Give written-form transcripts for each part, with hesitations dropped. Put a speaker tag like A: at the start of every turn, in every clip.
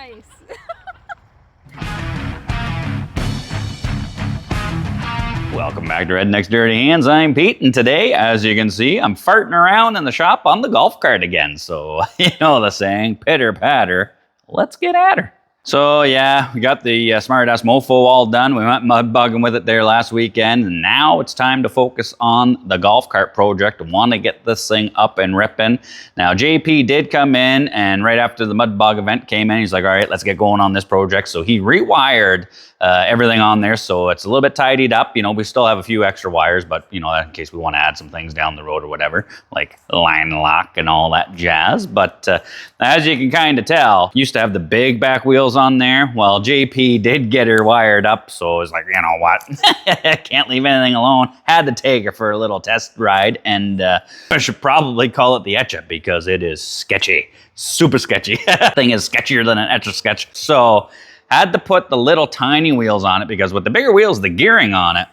A: Nice.
B: Welcome back to Redneck's Dirty Hands. I'm Pete, and today, as you can see, I'm farting around in the shop on the golf cart again. So, you know the saying, pitter patter, let's get at her. So yeah, we got the Smart Ass Mofo all done. We went mud bugging with it there last weekend, and now it's time to focus on the golf cart project. Want to get this thing up and ripping. Now JP did come in, and right after the mud bug event came in, he's like, all right, let's get going on this project. So he rewired everything on there, so it's a little bit tidied up. You know, we still have a few extra wires, but you know, in case we want to add some things down the road or whatever, like line lock and all that jazz. But as you can kind of tell, used to have the big back wheels on there. Well, JP did get her wired up, so I was like, you know what, can't leave anything alone. Had to take her for a little test ride, and I should probably call it the Etch-A because it is sketchy, super sketchy. Thing is sketchier than an Etch-A-Sketch. So had to put the little tiny wheels on it because with the bigger wheels, the gearing on it,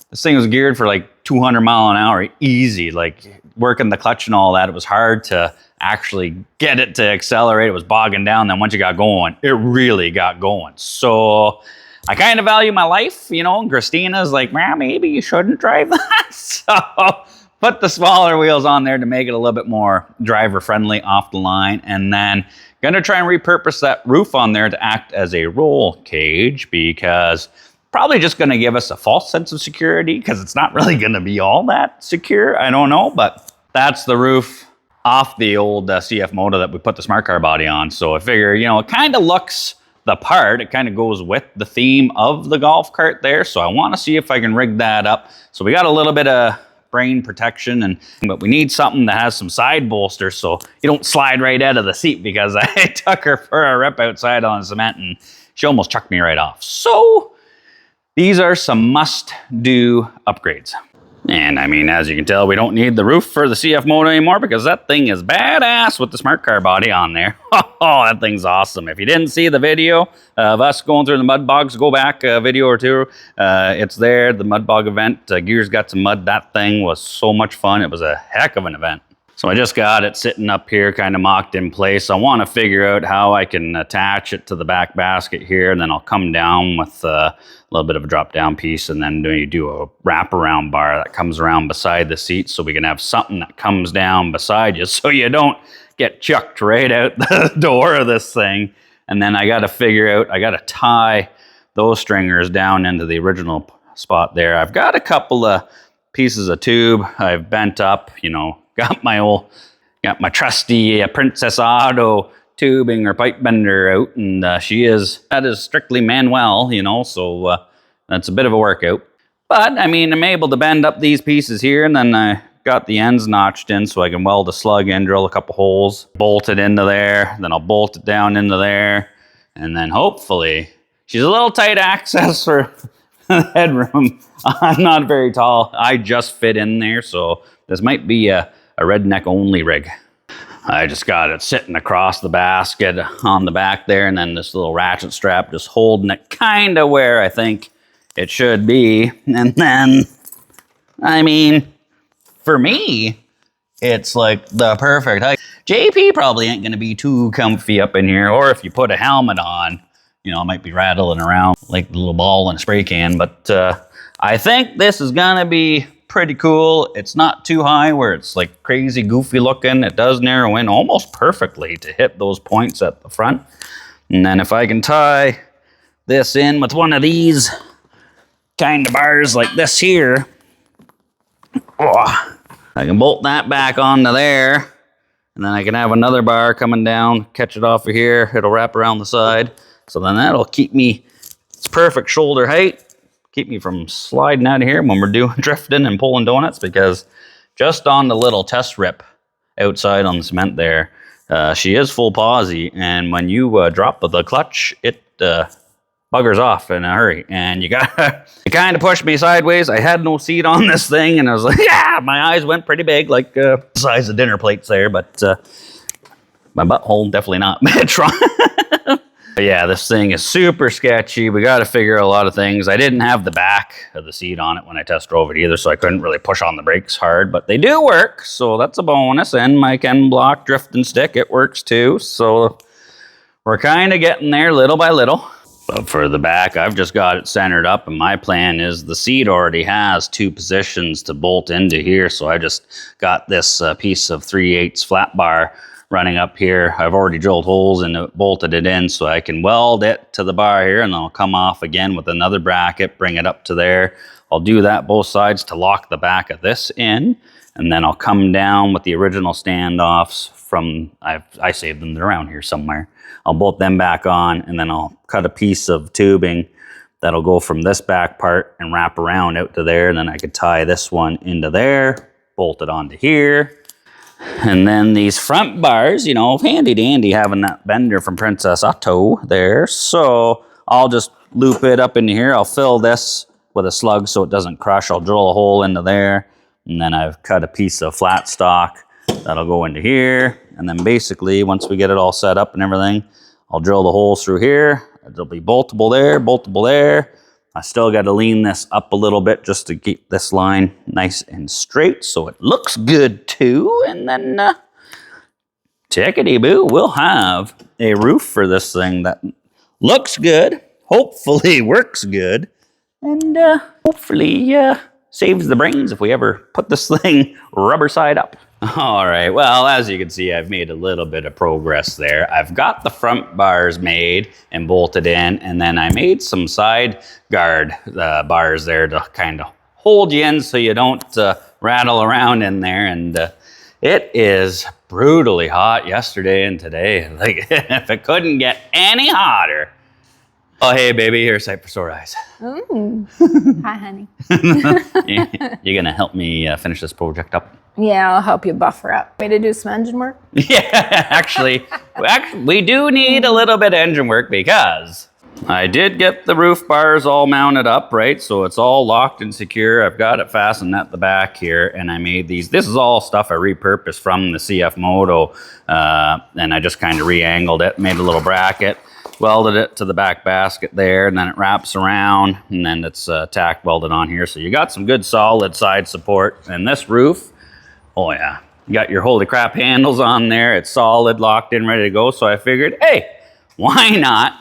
B: this thing was geared for like 200 mile an hour, easy. Like working the clutch and all that, it was hard to actually get it to accelerate. It was bogging down. Then once you got going, it really got going. So I kind of value my life, you know, and Christina's like, man, maybe you shouldn't drive that. So put the smaller wheels on there to make it a little bit more driver friendly off the line. And then gonna try and repurpose that roof on there to act as a roll cage because probably just gonna give us a false sense of security because it's not really gonna be all that secure. I don't know, but that's the roof off the old CF Moto that we put the smart car body on. So I figure, you know, it kind of looks the part. It kind of goes with the theme of the golf cart there. So I want to see if I can rig that up. So we got a little bit of brain protection, but we need something that has some side bolsters so you don't slide right out of the seat because I took her for a rip outside on cement and she almost chucked me right off. So these are some must-do upgrades. And I mean, as you can tell, we don't need the roof for the CF Moto anymore because that thing is badass with the smart car body on there. Oh, that thing's awesome. If you didn't see the video of us going through the mud bogs, go back a video or two. It's there, the mud bog event. Gears got some mud. That thing was so much fun. It was a heck of an event. So I just got it sitting up here kind of mocked in place. I want to figure out how I can attach it to the back basket here, and then I'll come down with a little bit of a drop down piece, and then you do a wraparound bar that comes around beside the seat so we can have something that comes down beside you so you don't get chucked right out the door of this thing. And then I got to figure out, I got to tie those stringers down into the original spot there. I've got a couple of pieces of tube I've bent up, you know, got my trusty Princess Auto tubing or pipe bender out, and that is strictly manual, you know, so that's a bit of a workout. But I mean, I'm able to bend up these pieces here, and then I got the ends notched in so I can weld a slug in, drill a couple holes, bolt it into there, then I'll bolt it down into there, and then hopefully, she's a little tight access for headroom. I'm not very tall. I just fit in there, so this might be a redneck only rig. I just got it sitting across the basket on the back there, and then this little ratchet strap just holding it kind of where I think it should be. And then, I mean, for me, it's like the perfect height. JP probably ain't gonna be too comfy up in here, or if you put a helmet on, you know, it might be rattling around like the little ball in a spray can, but I think this is gonna be pretty cool. It's not too high where it's like crazy goofy looking. It does narrow in almost perfectly to hit those points at the front. And then if I can tie this in with one of these kind of bars like this here, I can bolt that back onto there, and then I can have another bar coming down, catch it off of here. It'll wrap around the side. So then that'll keep me, it's perfect shoulder height. Keep me from sliding out of here when we're doing drifting and pulling donuts, because just on the little test rip outside on the cement there, she is full posi, and when you drop the clutch, it buggers off in a hurry, and you gotta it kind of pushed me sideways. I had no seat on this thing, and I was like, yeah, my eyes went pretty big, like the size of dinner plates there, but my butthole definitely not Metron. But yeah, this thing is super sketchy. We got to figure out a lot of things. I didn't have the back of the seat on it when I test drove it either, so I couldn't really push on the brakes hard, but they do work, so that's a bonus. And my Ken Block drifting stick, it works too. So we're kind of getting there little by little. But for the back, I've just got it centered up, and my plan is the seat already has 2 positions to bolt into here, so I just got this piece of 3/8 flat bar running up here. I've already drilled holes and bolted it in so I can weld it to the bar here, and then I'll come off again with another bracket, bring it up to there. I'll do that both sides to lock the back of this in, and then I'll come down with the original standoffs from, I saved them, they're around here somewhere. I'll bolt them back on, and then I'll cut a piece of tubing that'll go from this back part and wrap around out to there, and then I could tie this one into there, bolt it onto here. And then these front bars, you know, handy dandy having that bender from Princess Otto there. So I'll just loop it up into here. I'll fill this with a slug so it doesn't crush. I'll drill a hole into there, and then I've cut a piece of flat stock that'll go into here. And then basically, once we get it all set up and everything, I'll drill the holes through here. It'll be boltable there, boltable there. I still got to lean this up a little bit just to keep this line nice and straight so it looks good too. And then, tickety-boo, we'll have a roof for this thing that looks good, hopefully works good, and hopefully saves the brains if we ever put this thing rubber side up. All right, well, as you can see, I've made a little bit of progress there. I've got the front bars made and bolted in, and then I made some side guard bars there to kind of hold you in so you don't rattle around in there. And it is brutally hot yesterday and today. Like, if it couldn't get any hotter. Oh, hey, baby, here's sight for sore eyes.
A: Ooh. Hi, honey.
B: You gonna help me finish this project up?
A: Yeah, I'll help you buffer up. Way to do some engine work?
B: Yeah, actually, we do need a little bit of engine work because I did get the roof bars all mounted up, right? So it's all locked and secure. I've got it fastened at the back here, and I made these. This is all stuff I repurposed from the CF Moto, and I just kind of re-angled it, made a little bracket, welded it to the back basket there, and then it wraps around, and then it's tack welded on here. So you got some good solid side support. And this roof, oh yeah, you got your holy crap handles on there. It's solid, locked in, ready to go. So I figured, hey, why not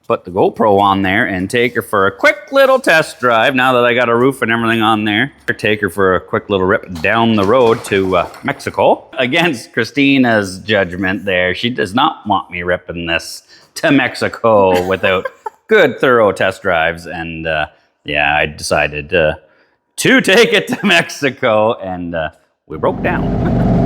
B: put the GoPro on there and take her for a quick little test drive now that I got a roof and everything on there. Take her for a quick little rip down the road to Mexico. Against Christina's judgment there, she does not want me ripping this to Mexico without good, thorough test drives. And yeah, I decided to take it to Mexico, and we broke down.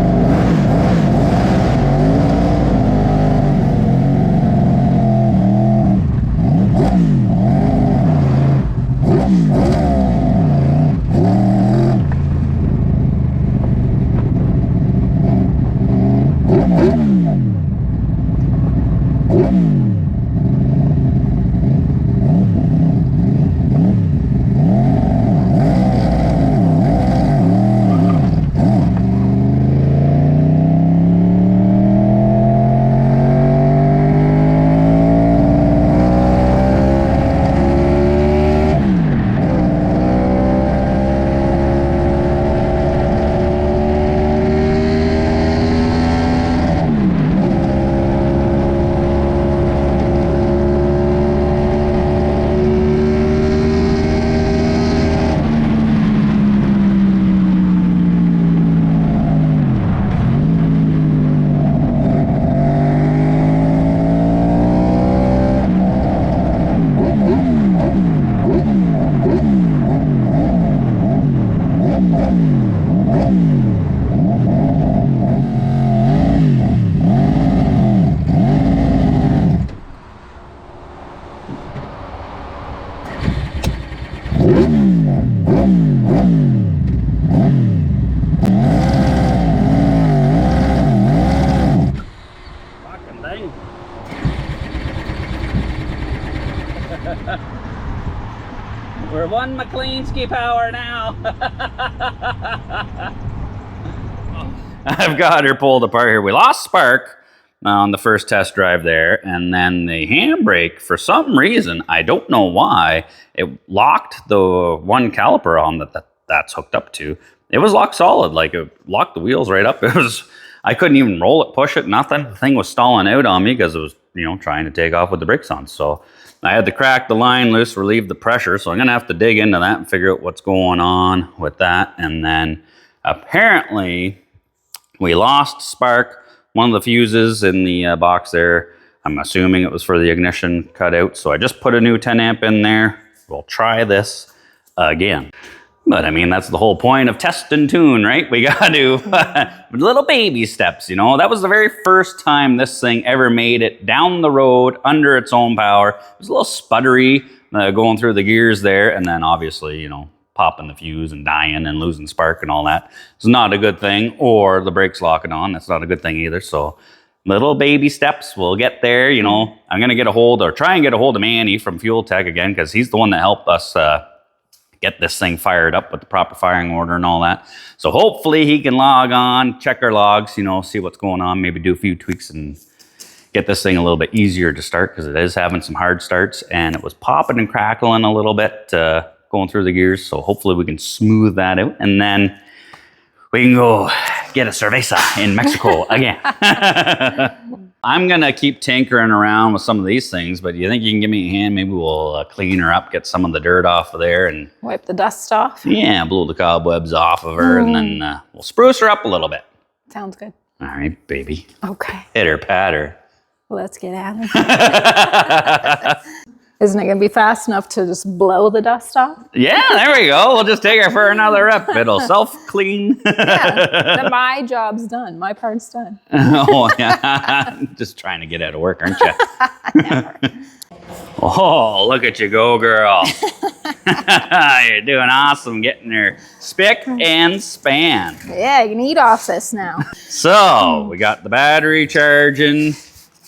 B: We're one McLeansky power now. I've got her pulled apart here. We lost spark on the first test drive there, and then the handbrake, for some reason, I don't know why, it locked the one caliper on that's hooked up to. It was locked solid, like it locked the wheels right up. I couldn't even roll it, push it, nothing. The thing was stalling out on me because it was trying to take off with the brakes on. So I had to crack the line loose, relieve the pressure. So I'm going to have to dig into that and figure out what's going on with that. And then apparently we lost spark, one of the fuses in the box there. I'm assuming it was for the ignition cutout. So I just put a new 10 amp in there. We'll try this again. But I mean, that's the whole point of test and tune, right? We got to little baby steps, That was the very first time this thing ever made it down the road under its own power. It was a little sputtery going through the gears there. And then obviously, popping the fuse and dying and losing spark and all that. It's not a good thing. Or the brakes locking on. That's not a good thing either. So little baby steps. We'll get there, I'm going to try and get a hold of Manny from Fuel Tech again, because he's the one that helped us get this thing fired up with the proper firing order and all that. So hopefully he can log on, check our logs, see what's going on, maybe do a few tweaks and get this thing a little bit easier to start, because it is having some hard starts and it was popping and crackling a little bit going through the gears. So hopefully we can smooth that out and then we can go get a cerveza in Mexico again. I'm going to keep tinkering around with some of these things, but you think you can give me a hand? Maybe we'll clean her up, get some of the dirt off of there. And
A: wipe the dust off.
B: Yeah, blow the cobwebs off of her, and then we'll spruce her up a little bit.
A: Sounds good.
B: All right, baby.
A: Okay.
B: Pitter patter.
A: Let's get at it. Isn't it going to be fast enough to just blow the dust off?
B: Yeah, there we go. We'll just take her for another rep. It'll self-clean.
A: Yeah, then my job's done. My part's done.
B: Oh, yeah. Just trying to get out of work, aren't you?
A: Never.
B: Oh, look at you go, girl. You're doing awesome getting her spick and span.
A: Yeah, you can eat off this now.
B: So, we got the battery charging.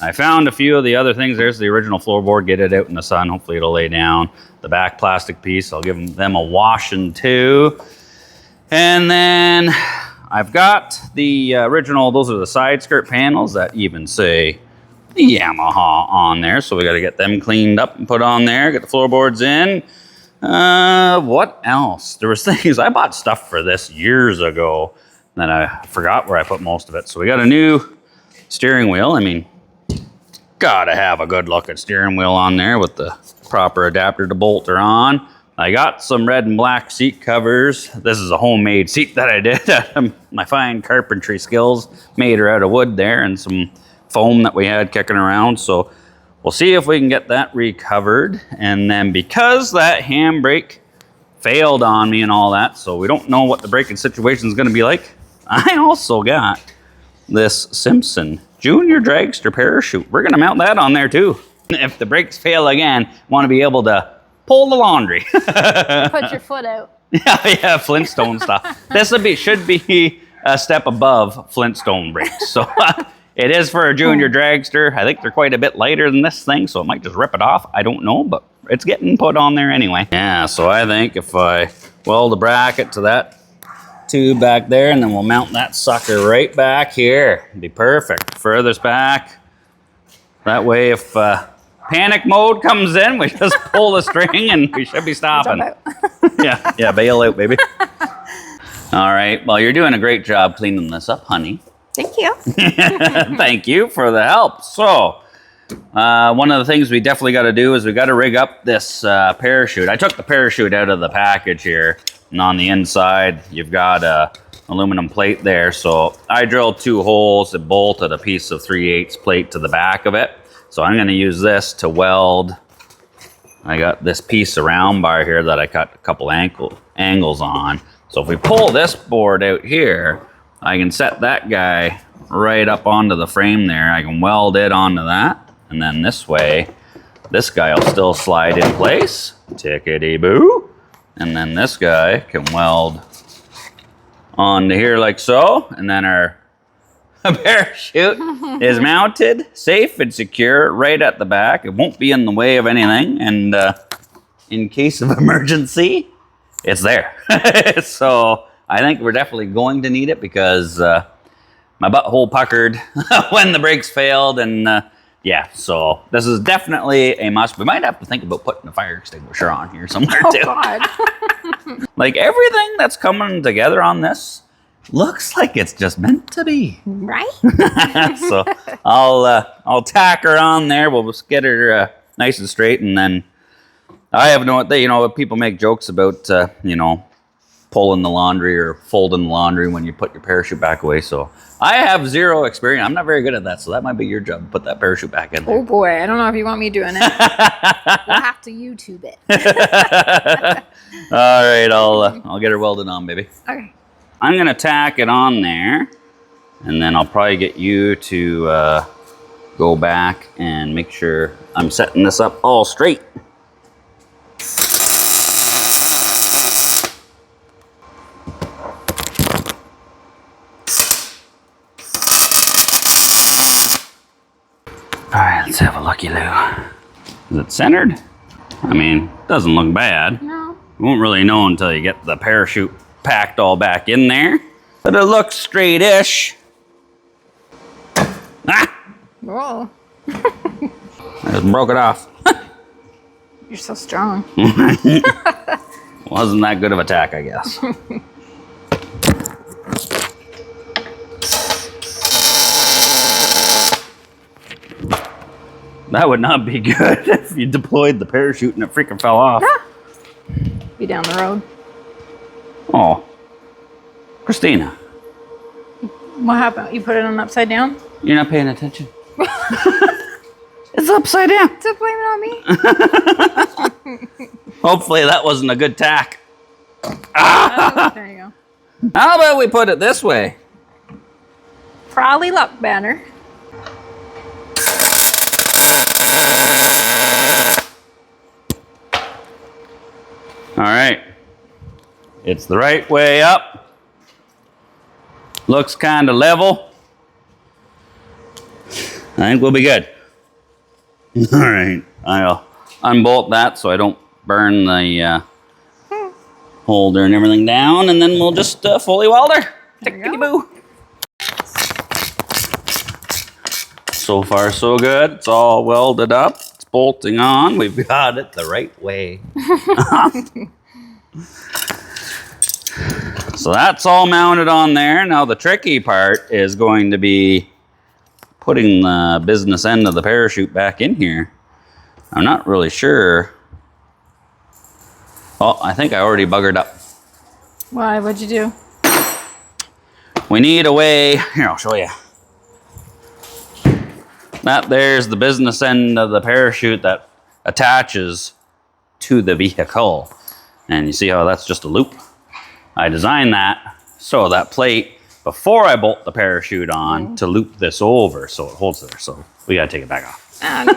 B: I found a few of the other things. There's the original floorboard. Get it out in the sun. Hopefully it'll lay down. The back plastic piece, I'll give them a washing too. And then I've got the original, those are the side skirt panels that even say Yamaha on there. So we got to get them cleaned up and put on there. Get the floorboards in. What else? There was things, I bought stuff for this years ago. Then I forgot where I put most of it. So we got a new steering wheel. I mean, gotta have a good looking steering wheel on there with the proper adapter to bolt her on. I got some red and black seat covers. This is a homemade seat that I did. My fine carpentry skills made her out of wood there and some foam that we had kicking around. So we'll see if we can get that recovered. And then because that handbrake failed on me and all that, so we don't know what the braking situation is going to be like, I also got this Simpson Junior Dragster parachute. We're going to mount that on there too. If the brakes fail again, want to be able to pull the laundry.
A: Put your foot out.
B: Yeah, Flintstone stuff. This should be a step above Flintstone brakes. So it is for a Junior Dragster. I think they're quite a bit lighter than this thing, so it might just rip it off. I don't know, but it's getting put on there anyway. Yeah, so I think if I weld a bracket to that tube back there, and then we'll mount that sucker right back here. It'd be perfect. Furthest back. That way, if panic mode comes in, we just pull the string and we should be stopping. Yeah, bail out, baby. All right. Well, you're doing a great job cleaning this up, honey.
A: Thank you.
B: Thank you for the help. So, one of the things we definitely got to do is we got to rig up this parachute. I took the parachute out of the package here. And on the inside, you've got a aluminum plate there. So I drilled 2 holes and bolted a piece of 3/8 plate to the back of it. So I'm going to use this to weld. I got this piece of round bar here that I cut a couple angles on. So if we pull this board out here, I can set that guy right up onto the frame there. I can weld it onto that. And then this way, this guy will still slide in place. Tickety-boo. And then this guy can weld onto here like so. And then our parachute is mounted, safe and secure, right at the back. It won't be in the way of anything. And in case of emergency, it's there. So I think we're definitely going to need it because my butthole puckered when the brakes failed. And yeah, so this is definitely a must. We might have to think about putting a fire extinguisher on here somewhere too.
A: God.
B: Like everything that's coming together on this looks like it's just meant to be.
A: Right?
B: So I'll tack her on there. We'll just get her nice and straight, and then I have no, people make jokes about, pulling the laundry or folding the laundry when you put your parachute back away. So I have zero experience. I'm not very good at that. So that might be your job to put that parachute back in there.
A: Oh boy, I don't know if you want me doing it. We'll have to YouTube it.
B: All right, I'll get her welded on, baby.
A: Okay.
B: I'm going to tack it on there, and then I'll probably get you to go back and make sure I'm setting this up all straight. All right, let's have a looky, Lou. Is it centered? I mean, doesn't look bad.
A: No.
B: You won't really know until you get the parachute packed all back in there. But it looks straight-ish. Ah!
A: Whoa.
B: I just broke it off.
A: You're so strong.
B: Wasn't that good of a tack, I guess. That would not be good if you deployed the parachute and it freaking fell off.
A: Be down the road.
B: Oh. Christina.
A: What happened? You put it on upside down?
B: You're not paying attention. It's upside down.
A: Don't blame it on me.
B: Hopefully that wasn't a good tack.
A: Oh, there you go.
B: How about we put it this way?
A: Probably luck banner.
B: All right. It's the right way up. Looks kind of level. I think we'll be good. All right. I'll unbolt that so I don't burn the holder and everything down, and then we'll just fully weld her. Tickety-boo. So far, so good. It's all welded up. It's bolting on. We've got it the right way. So that's all mounted on there. Now the tricky part is going to be putting the business end of the parachute back in here. I'm not really sure. Oh, I think I already buggered up.
A: Why? What'd you do?
B: We need a way. Here, I'll show you. That there's the business end of the parachute that attaches to the vehicle. And you see how that's just a loop? I designed that so that plate, before I bolt the parachute on, to loop this over so it holds there. So we gotta take it back off.
A: Oh, no.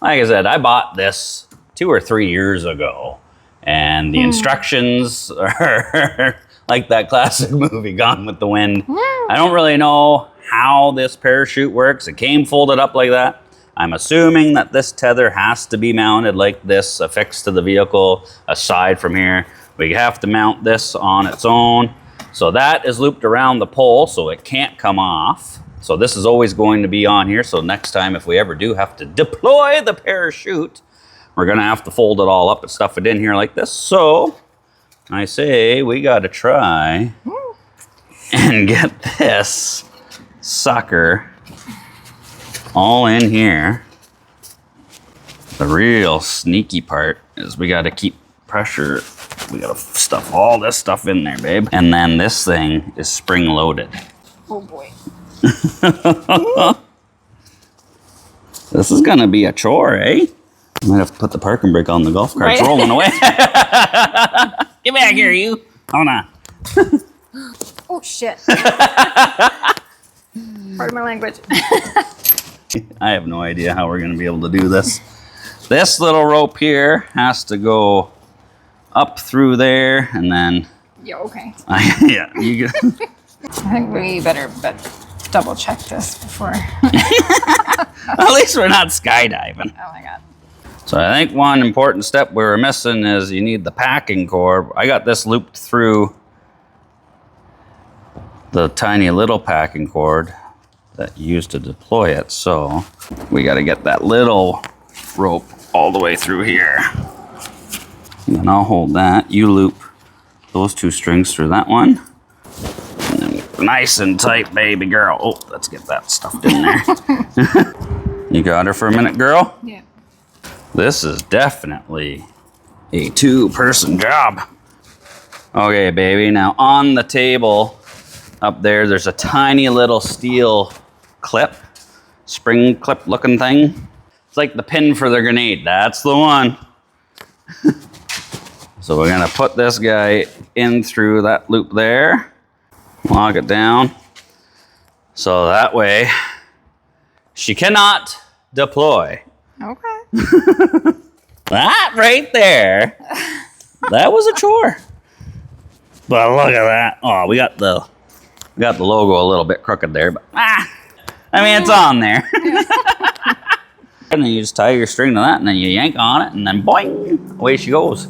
B: Like I said, I bought this 2 or 3 years ago, and the instructions are like that classic movie, Gone with the Wind. I don't really know how this parachute works. It came folded up like that. I'm assuming that this tether has to be mounted like this, affixed to the vehicle. Aside from here, we have to mount this on its own. So that is looped around the pole, so it can't come off. So this is always going to be on here. So next time, if we ever do have to deploy the parachute, we're gonna have to fold it all up and stuff it in here like this. So I say we gotta try and get this sucker all in here. The real sneaky part is we gotta keep pressure. We gotta stuff all this stuff in there, babe. And then this thing is spring loaded.
A: Oh boy.
B: This is gonna be a chore, eh? I might have to put the parking brake on. The golf cart's
A: Right.
B: rolling away. Get back here, you. Hold on.
A: Oh shit. Pardon my language.
B: I have no idea how we're gonna be able to do this. This little rope here has to go up through there, and then
A: Yeah, okay.
B: yeah, you get.
A: I think we better double check this before.
B: At least we're not skydiving.
A: Oh my god.
B: So I think one important step we were missing is you need the packing cord. I got this looped through the tiny little packing cord that you use to deploy it. So we got to get that little rope all the way through here. And then I'll hold that. You loop those 2 strings through that one. And then nice and tight, baby girl. Oh, let's get that stuffed in there. You got her for a minute, girl?
A: Yeah.
B: This is definitely a 2-person job. Okay, baby. Now on the table up there, there's a tiny little steel clip, spring clip looking thing. It's like the pin for the grenade. That's the one. So we're gonna put this guy in through that loop there, lock it down. So that way she cannot deploy.
A: Okay.
B: That right there, that was a chore. But look at that. Oh, we got the logo a little bit crooked there, but I mean, it's on there. And then you just tie your string to that, and then you yank on it, and then boing, away she goes.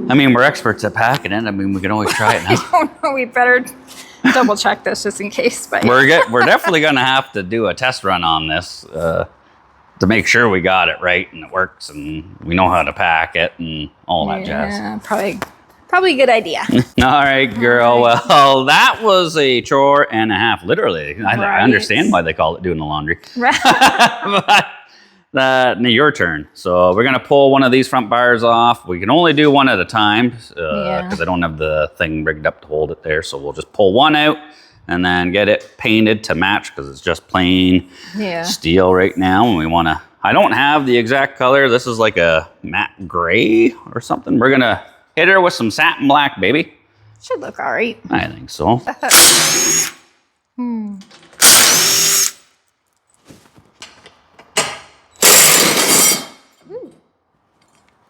B: I mean, we're experts at packing it. I mean, we can always try it now.
A: I don't know. We better double check this just in case. But
B: We're definitely gonna have to do a test run on this to make sure we got it right and it works and we know how to pack it and all that jazz.
A: Yeah, probably a good idea.
B: All right, girl.
A: Right.
B: Well, that was a chore and a half, literally. I understand why they call it doing the laundry.
A: Right.
B: But your turn. So we're gonna pull one of these front bars off. We can only do one at a time because I don't have the thing rigged up to hold it there. So we'll just pull one out and then get it painted to match because it's just plain steel right now. And we wanna, I don't have the exact color. This is like a matte gray or something. We're gonna hit her with some satin black, baby.
A: Should look all right.
B: I think so.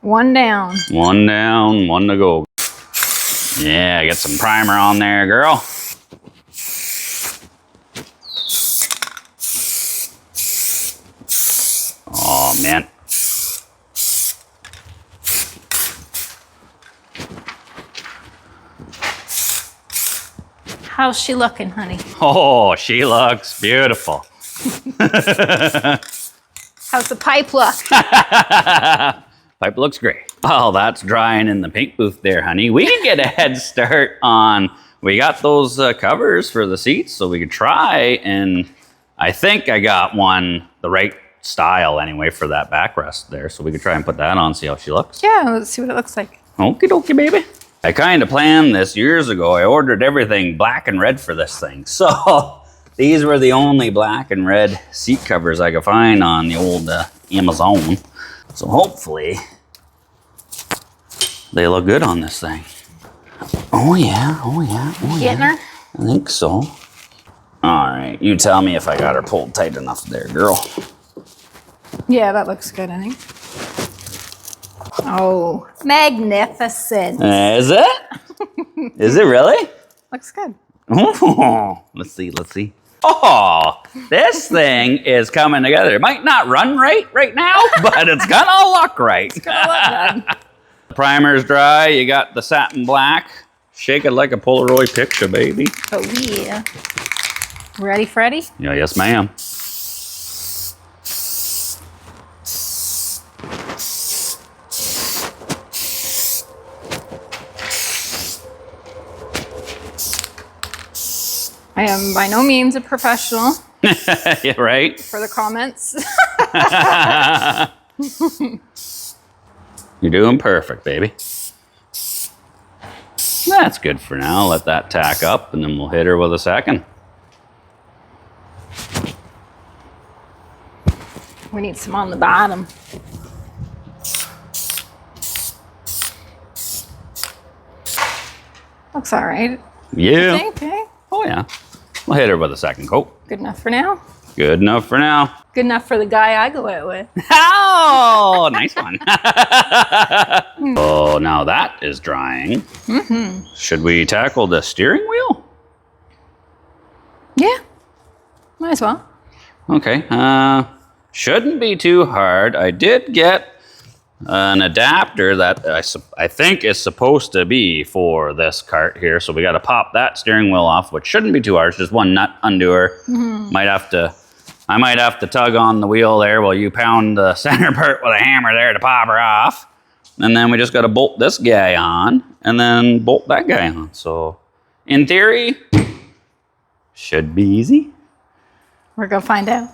A: One down.
B: One down, one to go. Yeah, get some primer on there, girl. Oh, man.
A: How's she looking, honey?
B: Oh, she looks beautiful.
A: How's the pipe look?
B: Pipe looks great. Oh, that's drying in the paint booth there, honey. We can get a head start on, we got those covers for the seats, so we could try, and I think I got one, the right style anyway, for that backrest there, so we could try and put that on, see how she looks.
A: Yeah, let's see what it looks like.
B: Okie dokie, baby. I kind of planned this years ago. I ordered everything black and red for this thing, so these were the only black and red seat covers I could find on the old Amazon. So hopefully they look good on this thing. Oh yeah, oh yeah, oh yeah.
A: Getting her?
B: I think so. All right, you tell me if I got her pulled tight enough there, girl.
A: Yeah, that looks good, I think. Oh, magnificent.
B: Is it? Is it really?
A: Looks good.
B: Oh, let's see, let's see. Oh, this thing is coming together. It might not run right now, but it's gonna look right.
A: It's gonna look good.
B: The primer's dry. You got the satin black. Shake it like a Polaroid picture, baby.
A: Oh yeah. Ready, Freddy?
B: Yeah, yes, ma'am.
A: I am by no means a professional.
B: Yeah, right?
A: For the comments.
B: You're doing perfect, baby. That's good for now. Let that tack up, and then we'll hit her with a second.
A: We need some on the bottom. Looks all right.
B: Yeah.
A: I think, eh?
B: Oh, yeah. We'll hit her with a second coat.
A: Good enough for now.
B: Good enough for now.
A: Good enough for the guy I go out with.
B: Oh, nice one. Oh, now that is drying.
A: Mm-hmm.
B: Should we tackle the steering wheel?
A: Yeah. Might as well.
B: Okay. Shouldn't be too hard. I did get an adapter that I think is supposed to be for this cart here. So we got to pop that steering wheel off, which shouldn't be too hard. It's just one nut undo her. Mm-hmm. Might have to I might have to tug on the wheel there while you pound the center part with a hammer there to pop her off. And then we just got to bolt this guy on and then bolt that guy on. So in theory, should be easy.
A: We're going to find out.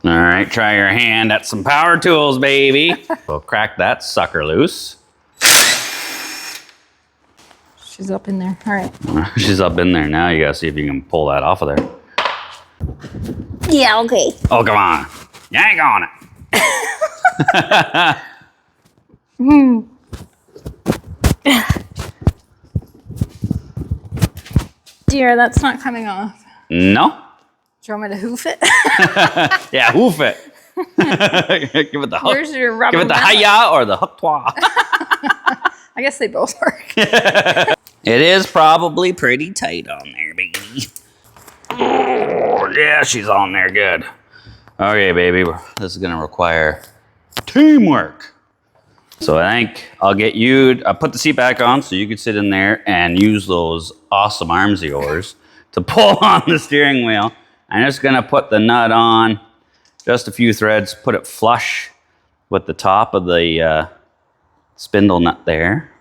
B: All right, try your hand at some power tools, baby. We'll crack that sucker loose.
A: She's up in there. All right.
B: She's up in there now. You got to see if you can pull that off of there.
A: Yeah, okay.
B: Oh, come on. Yank on it.
A: Dear, that's not coming off.
B: No.
A: Do you want me to hoof it?
B: Yeah, hoof it. Give it the hook.
A: Where's your rubber
B: Give it the
A: mallet?
B: hi-ya or the hook-twa.
A: I guess they both work.
B: It is probably pretty tight on there, baby. Oh, yeah, she's on there good. Okay, baby, this is gonna require teamwork. So I think I'll get you, I'll put the seat back on so you can sit in there and use those awesome arms of yours to pull on the steering wheel. I'm just gonna put the nut on, just a few threads, put it flush with the top of the spindle nut there.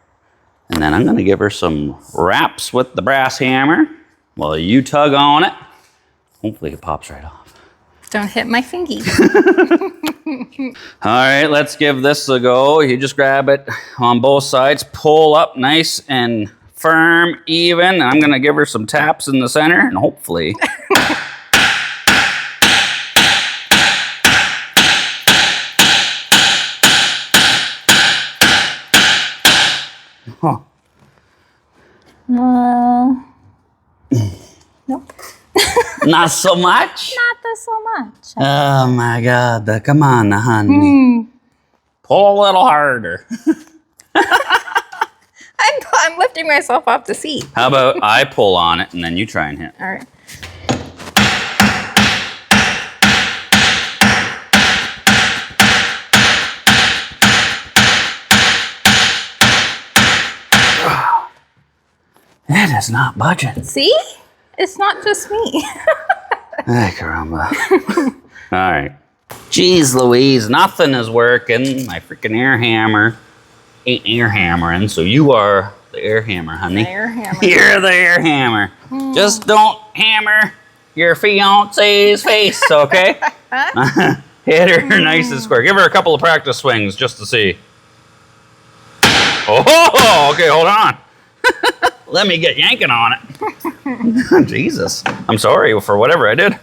B: And then I'm gonna give her some wraps with the brass hammer while you tug on it. Hopefully it pops right off.
A: Don't hit my fingy.
B: All right, let's give this a go. You just grab it on both sides, pull up nice and firm, even. I'm gonna give her some taps in the center and hopefully. Huh.
A: Nope.
B: Not so much?
A: Not this so much.
B: Oh my God, come on, honey. Pull a little harder.
A: I'm lifting myself off the seat.
B: How about I pull on it and then you try and hit?
A: All right.
B: It is not budging.
A: See? It's not just me.
B: Ay, caramba. All right. Jeez Louise, nothing is working. My freaking air hammer ain't air hammering, so you are the air hammer, honey.
A: Air hammer.
B: You're the air hammer. Just don't hammer your fiance's face, okay? Hit her nice and square. Give her a couple of practice swings just to see. Oh, okay, hold on. Let me get yanking on it. Jesus. I'm sorry for whatever I did.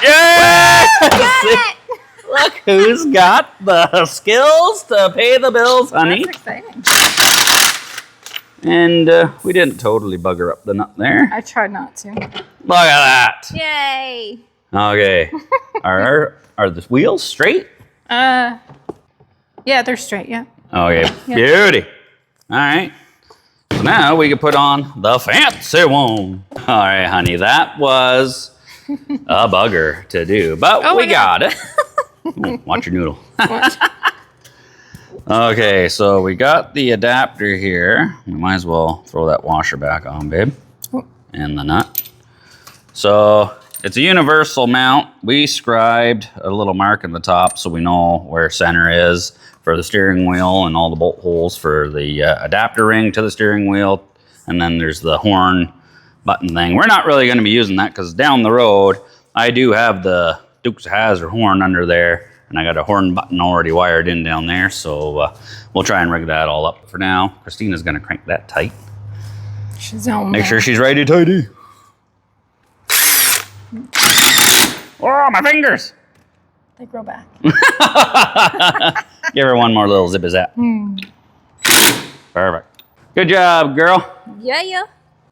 B: Yeah!
A: Got it!
B: Look who's got the skills to pay the bills, honey.
A: That's exciting.
B: And we didn't totally bugger up the nut there.
A: I tried not to.
B: Look at that.
A: Yay!
B: Okay. Are the wheels straight?
A: Yeah, they're straight, yeah.
B: Okay.
A: Yeah.
B: Beauty. All right. So now we can put on the fancy one. All right, honey. That was a bugger to do, but we got it. Ooh, watch your noodle. Okay, so we got the adapter here. We might as well throw that washer back on, babe. And the nut. So it's a universal mount. We scribed a little mark in the top so we know where center is for the steering wheel and all the bolt holes for the adapter ring to the steering wheel. And then there's the horn button thing. We're not really going to be using that because down the road, I do have the Dukes of Hazzard horn under there. And I got a horn button already wired in down there. So we'll try and rig that all up for now. Christina's going to crank that tight.
A: She's on
B: Make
A: there.
B: sure she's ready, tighty. Oh, my fingers.
A: They grow back.
B: Give her one more little zip-a-zap. Perfect. Good job, girl.
A: Yeah, yeah.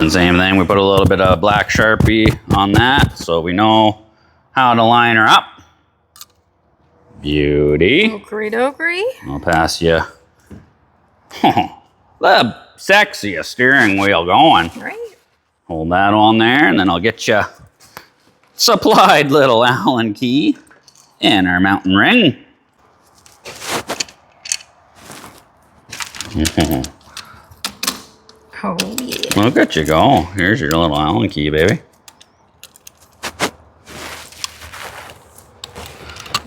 B: And same thing, we put a little bit of black Sharpie on that so we know how to line her up. Beauty.
A: Okey-dokey.
B: I'll pass you the sexiest steering wheel going.
A: Right.
B: Hold that on there, and then I'll get you supplied little Allen key in our mountain ring.
A: Oh, yeah.
B: Look at you go. Here's your little Allen key, baby.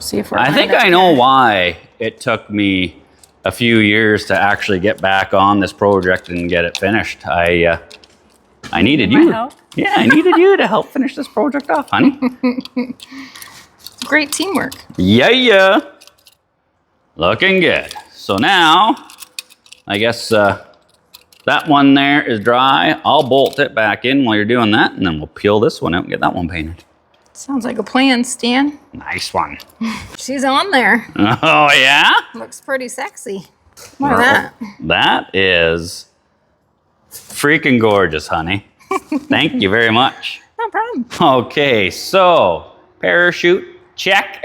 A: See if we're.
B: I think I know why it took me a few years to actually get back on this project and get it finished. I needed you.
A: Help?
B: Yeah, I needed you to help finish this project off, honey.
A: Great teamwork.
B: Yeah. Looking good. So now, I guess that one there is dry. I'll bolt it back in while you're doing that, and then we'll peel this one out and get that one painted.
A: Sounds like a plan, Stan.
B: Nice one.
A: She's on there.
B: Oh, yeah?
A: Looks pretty sexy. Look at that.
B: That is freaking gorgeous, honey. Thank you very much.
A: No problem.
B: Okay, so parachute, check.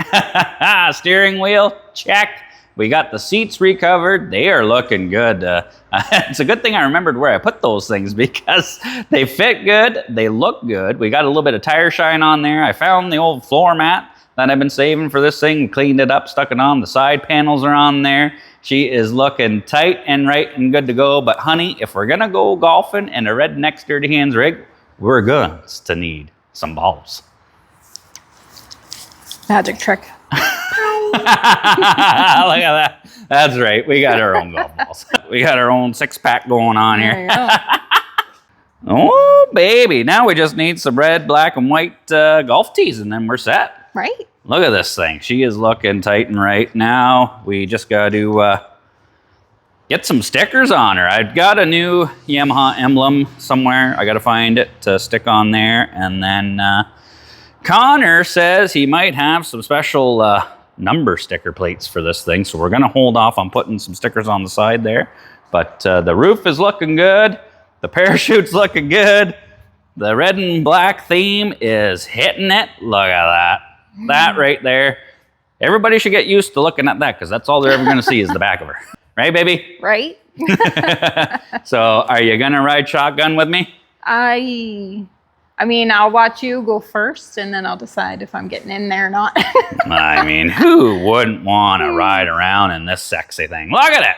B: Steering wheel, check. We got the seats recovered. They are looking good. It's a good thing I remembered where I put those things because they fit good. They look good. We got a little bit of tire shine on there. I found the old floor mat that I've been saving for this thing, cleaned it up, stuck it on. The side panels are on there. She is looking tight and right and good to go. But honey, if we're gonna go golfing in a Redneck's Dirty Hands rig, we're going to need some balls.
A: Magic trick.
B: Look at that. That's right. We got our own golf balls. We got our own 6-pack going on here.
A: There you go.
B: Oh, baby. Now we just need some red, black, and white golf tees, and then we're set.
A: Right?
B: Look at this thing. She is looking tight and right. Now we just got to get some stickers on her. I've got a new Yamaha emblem somewhere. I got to find it to stick on there. And then Connor says he might have some special number sticker plates for this thing. So we're going to hold off on putting some stickers on the side there. But the roof is looking good. The parachute's looking good. The red and black theme is hitting it. Look at that. That right there. Everybody should get used to looking at that because that's all they're ever going to see is the back of her. Right, baby?
A: Right?
B: So are you going to ride shotgun with me?
A: I mean, I'll watch you go first, and then I'll decide if I'm getting in there or not.
B: I mean, who wouldn't want to ride around in this sexy thing? Look at it.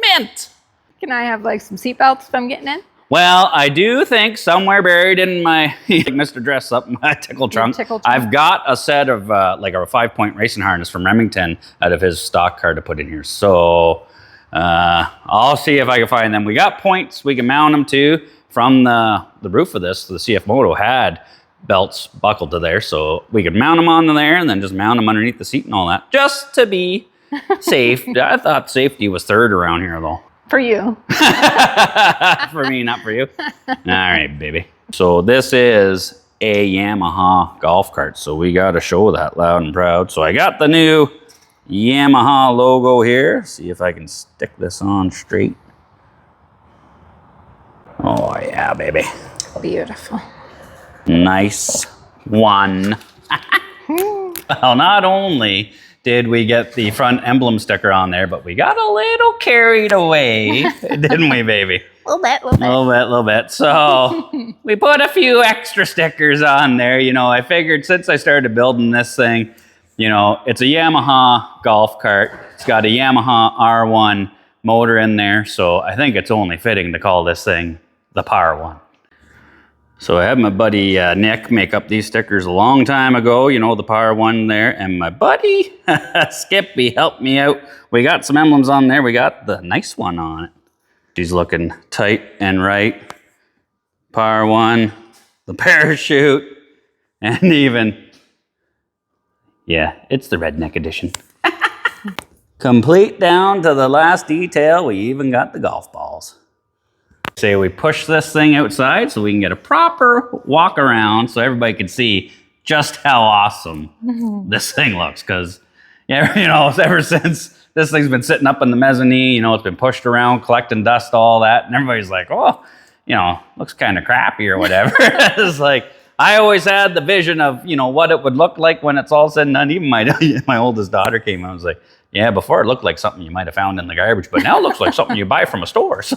B: Mint.
A: Can I have like some seatbelts if I'm getting in?
B: Well, I do think somewhere buried in my Mr. Dress Up, my tickle trunk, I've got a set of like a 5-point racing harness from Remington out of his stock car to put in here. So I'll see if I can find them. We got points we can mount them to from the roof of this. The CF Moto had belts buckled to there, so we could mount them onto there and then just mount them underneath the seat and all that, just to be safe. I thought safety was third around here, though.
A: For you.
B: For me, not for you. All right, baby. So this is a Yamaha golf cart, so we got to show that loud and proud. So I got the new Yamaha logo here. See if I can stick this on straight. Oh, yeah, baby.
A: Beautiful.
B: Nice one. Well, not only did we get the front emblem sticker on there, but we got a little carried away, didn't we, baby?
A: A little bit. So
B: we put a few extra stickers on there. You know, I figured since I started building this thing, you know, it's a Yamaha golf cart. It's got a Yamaha R1 motor in there. So I think it's only fitting to call this thing the Power One. So I had my buddy Nick make up these stickers a long time ago, you know, the Power One there. And my buddy Skippy helped me out. We got some emblems on there. We got the nice one on it. She's looking tight and right. Power One, the parachute, and even, yeah, it's the redneck edition. Complete down to the last detail. We even got the golf balls. Say we push this thing outside so we can get a proper walk around so everybody can see just how awesome this thing looks. Because, yeah, you know, ever since this thing's been sitting up in the mezzanine, you know, it's been pushed around, collecting dust, all that. And everybody's like, oh, you know, looks kind of crappy or whatever. It's like, I always had the vision of, you know, what it would look like when it's all said and done. Even my oldest daughter came out and was like, yeah, before it looked like something you might have found in the garbage, but now it looks like something you buy from a store. So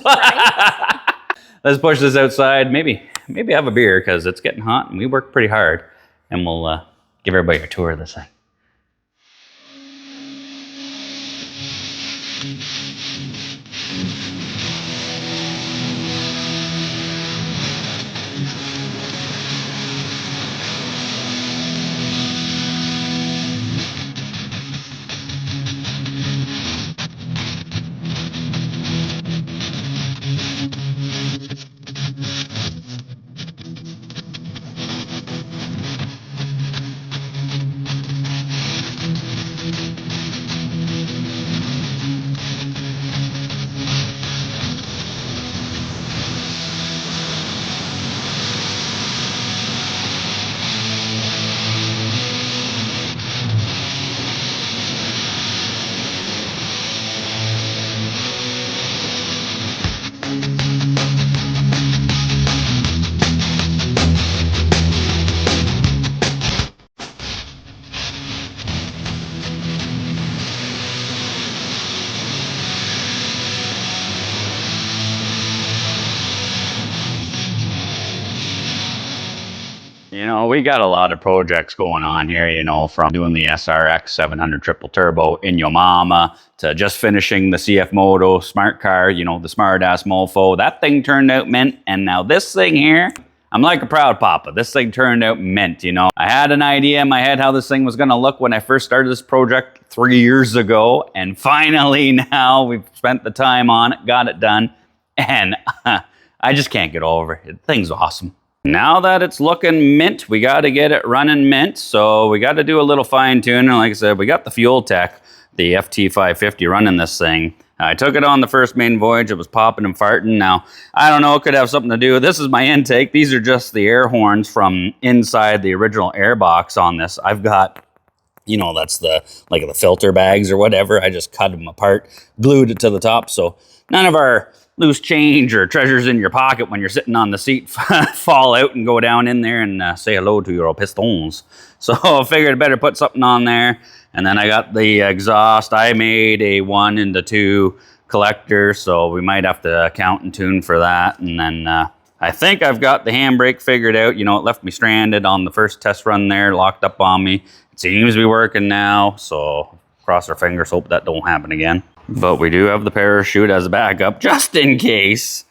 B: let's push this outside. Maybe have a beer because it's getting hot and we work pretty hard. And we'll give everybody a tour of this thing. You know, we got a lot of projects going on here, you know, from doing the SRX 700 triple turbo in your mama to just finishing the CF Moto smart car, you know, the smart ass mofo. That thing turned out mint. And now this thing here, I'm like a proud papa. This thing turned out mint, you know. I had an idea in my head how this thing was going to look when I first started this project 3 years ago. And finally now we've spent the time on it, got it done. And I just can't get over it. The thing's awesome. Now that it's looking mint, we got to get it running mint. So we got to do a little fine tuning. Like I said, we got the Fuel Tech, the FT550 running this thing. I took it on the first main voyage. It was popping and farting. Now, I don't know, it could have something to do. This is my intake. These are just the air horns from inside the original air box on this. I've got, you know, that's the filter bags or whatever. I just cut them apart, glued it to the top. So none of our loose change or treasures in your pocket when you're sitting on the seat fall out and go down in there and say hello to your pistons. So I figured I better put something on there. And then I got the exhaust. I made a 1 into 2 collector, so we might have to count and tune for that. And then I think I've got the handbrake figured out. You know, it left me stranded on the first test run there, locked up on me. It seems to be working now, so cross our fingers, hope that don't happen again. But we do have the parachute as a backup, just in case.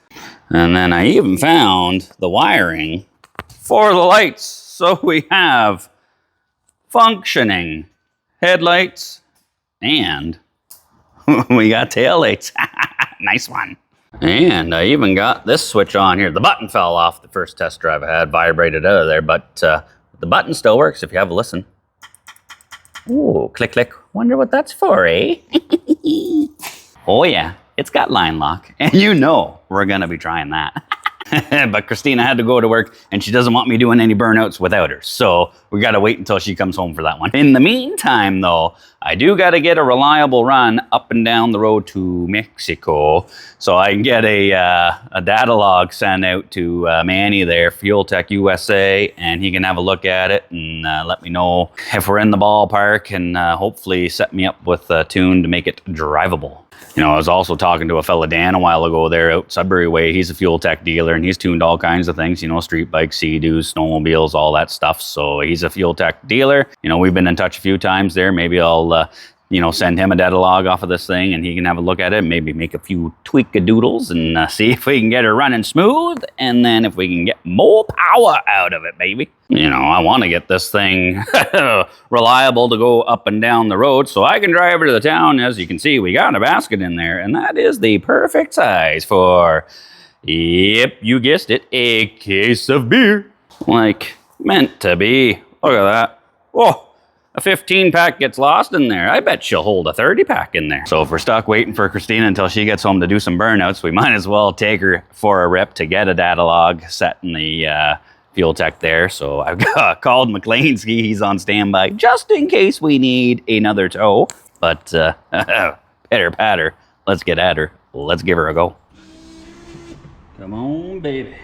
B: And then I even found the wiring for the lights. So we have functioning headlights and we got taillights. Nice one. And I even got this switch on here. The button fell off the first test drive I had, vibrated out of there, but the button still works if you have a listen. Ooh, click, click. Wonder what that's for, eh? Oh yeah, it's got line lock. And you know we're gonna be trying that. But Christina had to go to work and she doesn't want me doing any burnouts without her. So we gotta wait until she comes home for that one. In the meantime though, I do gotta get a reliable run up and down the road to Mexico so I can get a data log sent out to Manny there, Fuel Tech USA, and he can have a look at it and let me know if we're in the ballpark and hopefully set me up with a tune to make it drivable. You know, I was also talking to a fella, Dan, a while ago there out Sudbury Way. He's a Fuel Tech dealer, and he's tuned all kinds of things, you know, street bikes, Sea-Doos, snowmobiles, all that stuff. So he's a Fuel Tech dealer. You know, we've been in touch a few times there. Maybe I'll, you know, send him a data log off of this thing, and he can have a look at it and maybe make a few tweak-a-doodles and see if we can get her running smooth, and then if we can get more power out of it, baby. You know, I want to get this thing reliable to go up and down the road so I can drive her to the town. As you can see, we got a basket in there, and that is the perfect size for, yep, you guessed it, a case of beer. Like, meant to be. Look at that. Whoa. A 15-pack gets lost in there. I bet she'll hold a 30-pack in there. So if we're stuck waiting for Christina until she gets home to do some burnouts, we might as well take her for a rip to get a data log set in the Fuel Tech there. So I've called McLeanski. He's on standby just in case we need another tow. But pitter patter, let's get at her. Let's give her a go. Come on, baby.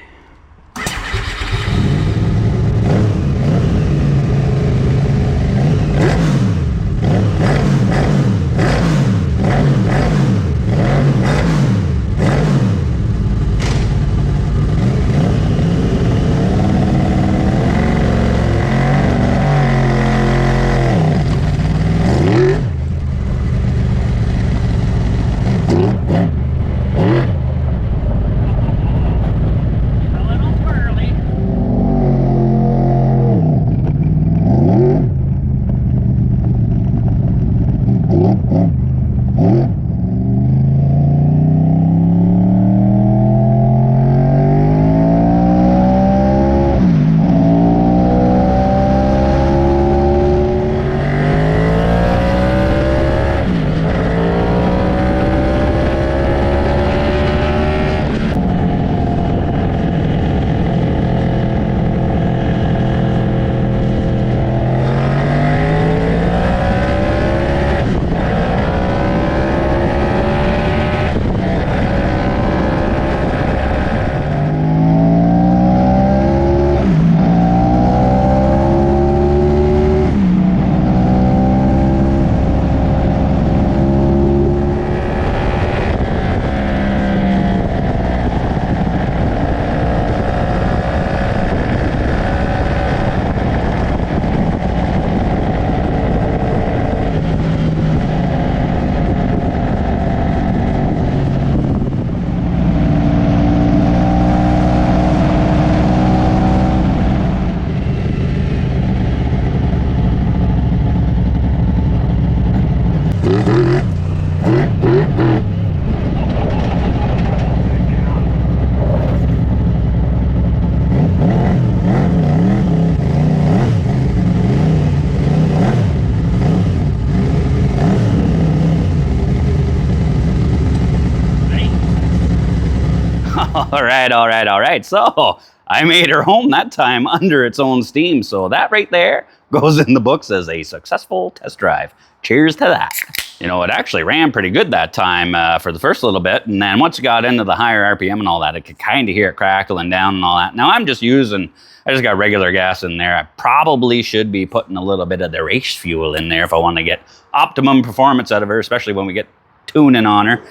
B: All right. So I made her home that time under its own steam. So that right there goes in the books as a successful test drive. Cheers to that. You know, it actually ran pretty good that time for the first little bit. And then once you got into the higher RPM and all that, I could kind of hear it crackling down and all that. Now I just got regular gas in there. I probably should be putting a little bit of the race fuel in there if I want to get optimum performance out of her, especially when we get tuning on her.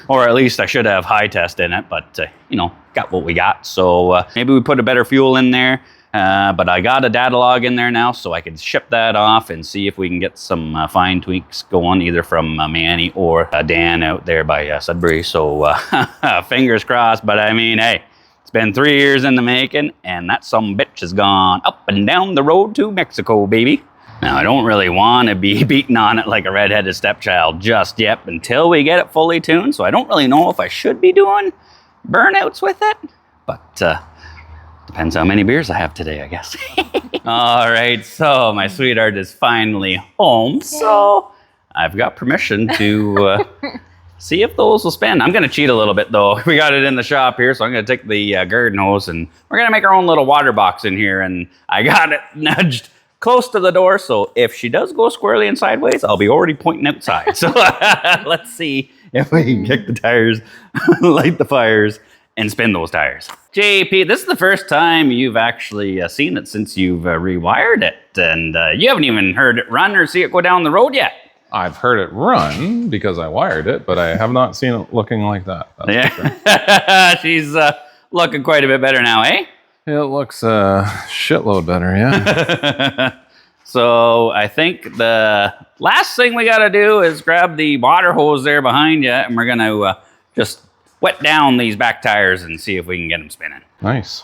B: Or at least I should have high test in it, but you know, got what we got. So maybe we put a better fuel in there. But I got a data log in there now, so I can ship that off and see if we can get some fine tweaks going, either from Manny or Dan out there by Sudbury. So fingers crossed. But I mean, hey, it's been 3 years in the making, and that some bitch has gone up and down the road to Mexico, baby. Now, I don't really want to be beating on it like a redheaded stepchild just yet until we get it fully tuned. So I don't really know if I should be doing burnouts with it, but depends how many beers I have today, I guess. All right, so my sweetheart is finally home. So I've got permission to see if those will spin. I'm going to cheat a little bit, though. We got it in the shop here, so I'm going to take the garden hose, and we're going to make our own little water box in here. And I got it nudged close to the door, so if she does go squarely and sideways, I'll be already pointing outside. So let's see if we can kick the tires, light the fires, and spin those tires. JP, this is the first time you've actually seen it since you've rewired it, and you haven't even heard it run or see it go down the road yet.
C: I've heard it run because I wired it, but I have not seen it looking like that. That's for
B: Yeah, she's looking quite a bit better now, eh?
C: It looks a shitload better, yeah.
B: So I think the last thing we got to do is grab the water hose there behind you, and we're going to just wet down these back tires and see if we can get them spinning.
C: Nice.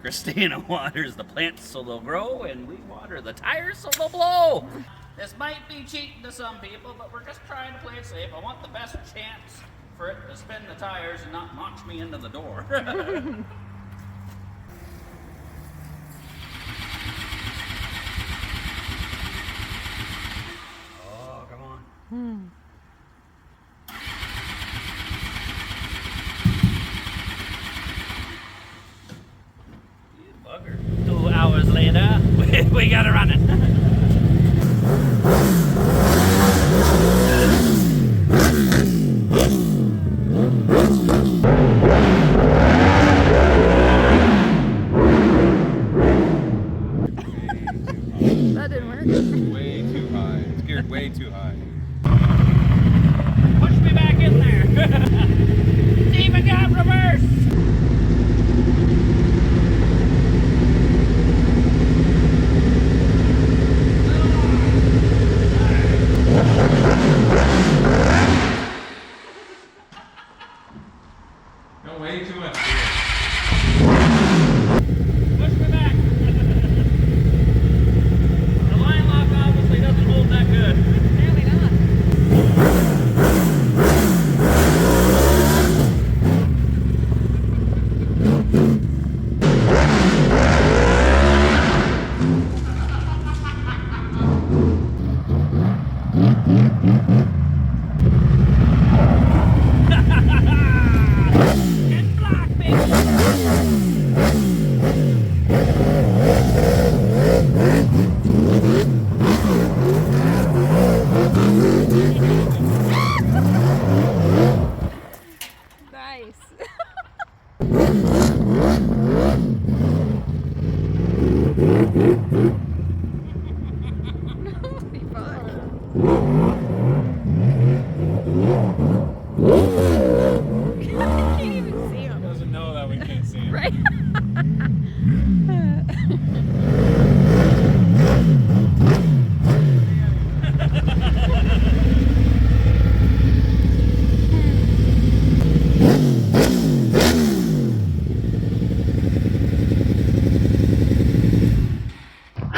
B: Christina waters the plants so they'll grow, and we water the tires so they'll blow. This might be cheating to some people, but we're just trying to play it safe. I want the best chance for it to spin the tires and not launch me into the door. Oh, come on. You bugger. 2 hours later, we got it running.
A: That didn't work.
C: Way too high. It's geared way too high.
B: Push me back in there. It's even got reverse.
C: No, way too much.
B: Push me back. The line lock obviously doesn't hold that good.
A: Apparently not.
B: It's black, baby.
A: Nice. Holy fuck. I can't even see him.
C: Doesn't know that we can't see him.
A: Right?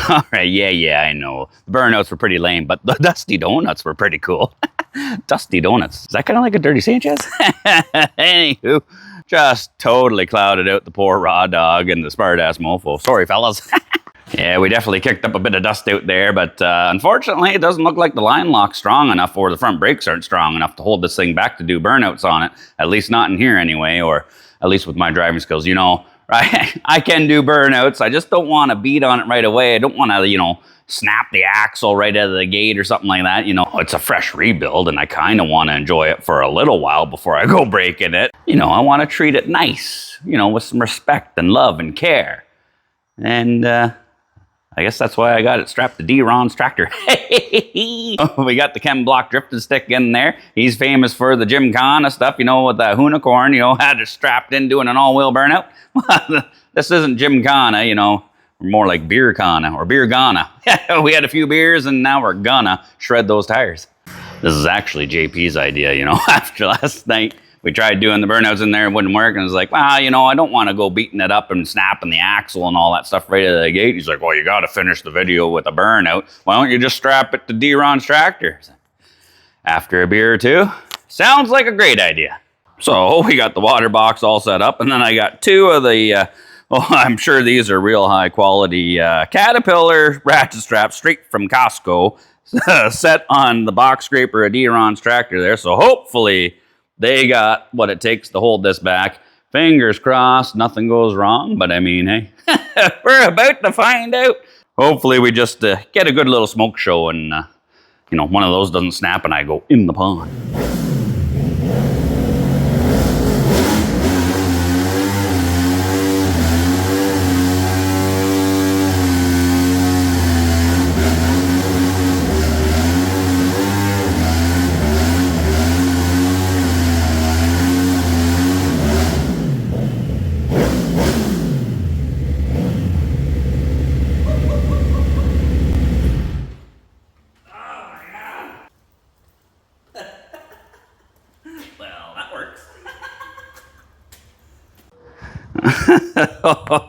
B: All right, yeah, I know. The burnouts were pretty lame, but the Dusty Donuts were pretty cool. Dusty Donuts. Is that kind of like a Dirty Sanchez? Anywho, just totally clouded out the poor raw dog and the smart-ass mofo. Sorry, fellas. Yeah, we definitely kicked up a bit of dust out there, but unfortunately, it doesn't look like the line lock's strong enough, or the front brakes aren't strong enough to hold this thing back to do burnouts on it. At least not in here anyway, or at least with my driving skills, you know, right? I can do burnouts. I just don't want to beat on it right away. I don't want to, you know, snap the axle right out of the gate or something like that. You know, it's a fresh rebuild and I kind of want to enjoy it for a little while before I go breaking it. You know, I want to treat it nice, you know, with some respect and love and care. And I guess that's why I got it strapped to D-Ron's tractor. We got the Chem Block drifting stick in there. He's famous for the Gymkhana stuff, you know, with the unicorn, you know, had it strapped in doing an all-wheel burnout. This isn't Gymkhana, you know. More like beer kana or beer gonna. We had a few beers and now we're gonna shred those tires. This is actually JP's idea, you know. After last night, we tried doing the burnouts in there, it wouldn't work. And it was like, well, you know, I don't want to go beating it up and snapping the axle and all that stuff right out of the gate. He's like, well, you got to finish the video with a burnout. Why don't you just strap it to D-Ron's tractor? After a beer or two, sounds like a great idea. So we got the water box all set up, and then I got two of the oh, I'm sure these are real high quality Caterpillar ratchet straps straight from Costco set on the box scraper of D-Ron's tractor there. So hopefully they got what it takes to hold this back. Fingers crossed, nothing goes wrong. But I mean, hey, we're about to find out. Hopefully we just get a good little smoke show and, you know, one of those doesn't snap and I go in the pond.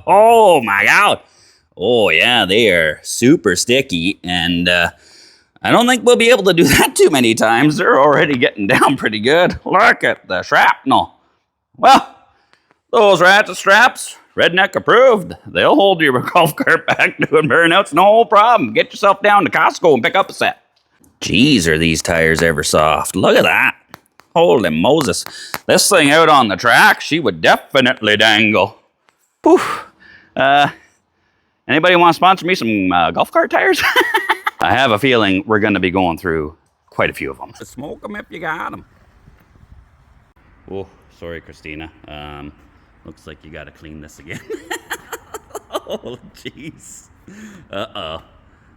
B: Oh my God. Oh yeah, they are super sticky and I don't think we'll be able to do that too many times. They're already getting down pretty good. Look at the shrapnel. Well, those ratchet straps, Redneck approved. They'll hold your golf cart back doing burnouts, no problem. Get yourself down to Costco and pick up a set. Jeez, are these tires ever soft. Look at that. Holy Moses. This thing out on the track, she would definitely dangle. Whew. Anybody want to sponsor me some golf cart tires? I have a feeling we're going to be going through quite a few of them. Smoke them if you got them. Oh, sorry, Christina. Looks like you got to clean this again. Oh, jeez. Uh-oh.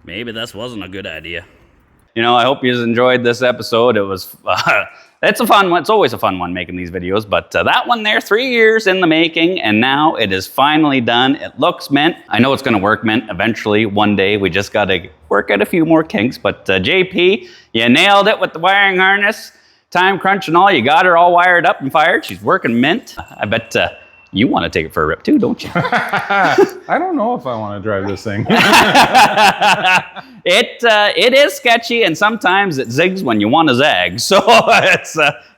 B: Maybe this wasn't a good idea. You know, I hope you enjoyed this episode. It was, it's a fun one. It's always a fun one making these videos, but that one there, 3 years in the making, and now it is finally done. It looks mint. I know it's going to work mint eventually one day. We just got to work out a few more kinks, but JP, you nailed it with the wiring harness. Time crunch and all. You got her all wired up and fired. She's working mint. I bet you want to take it for a rip too, don't you?
C: I don't know if I want to drive this thing.
B: It is sketchy, and sometimes it zigs when you want to zag. So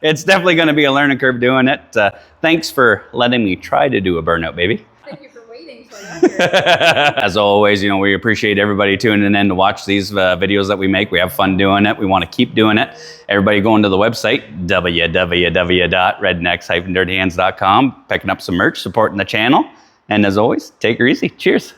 B: it's definitely going to be a learning curve doing it. Thanks for letting me try to do a burnout, baby.
A: Thank you for waiting for that.
B: As always, you know, we appreciate everybody tuning in to watch these videos that we make. We have fun doing it. We want to keep doing it. Everybody going to the website, www.rednecks-dirtyhands.com, picking up some merch, supporting the channel. And as always, take her easy. Cheers.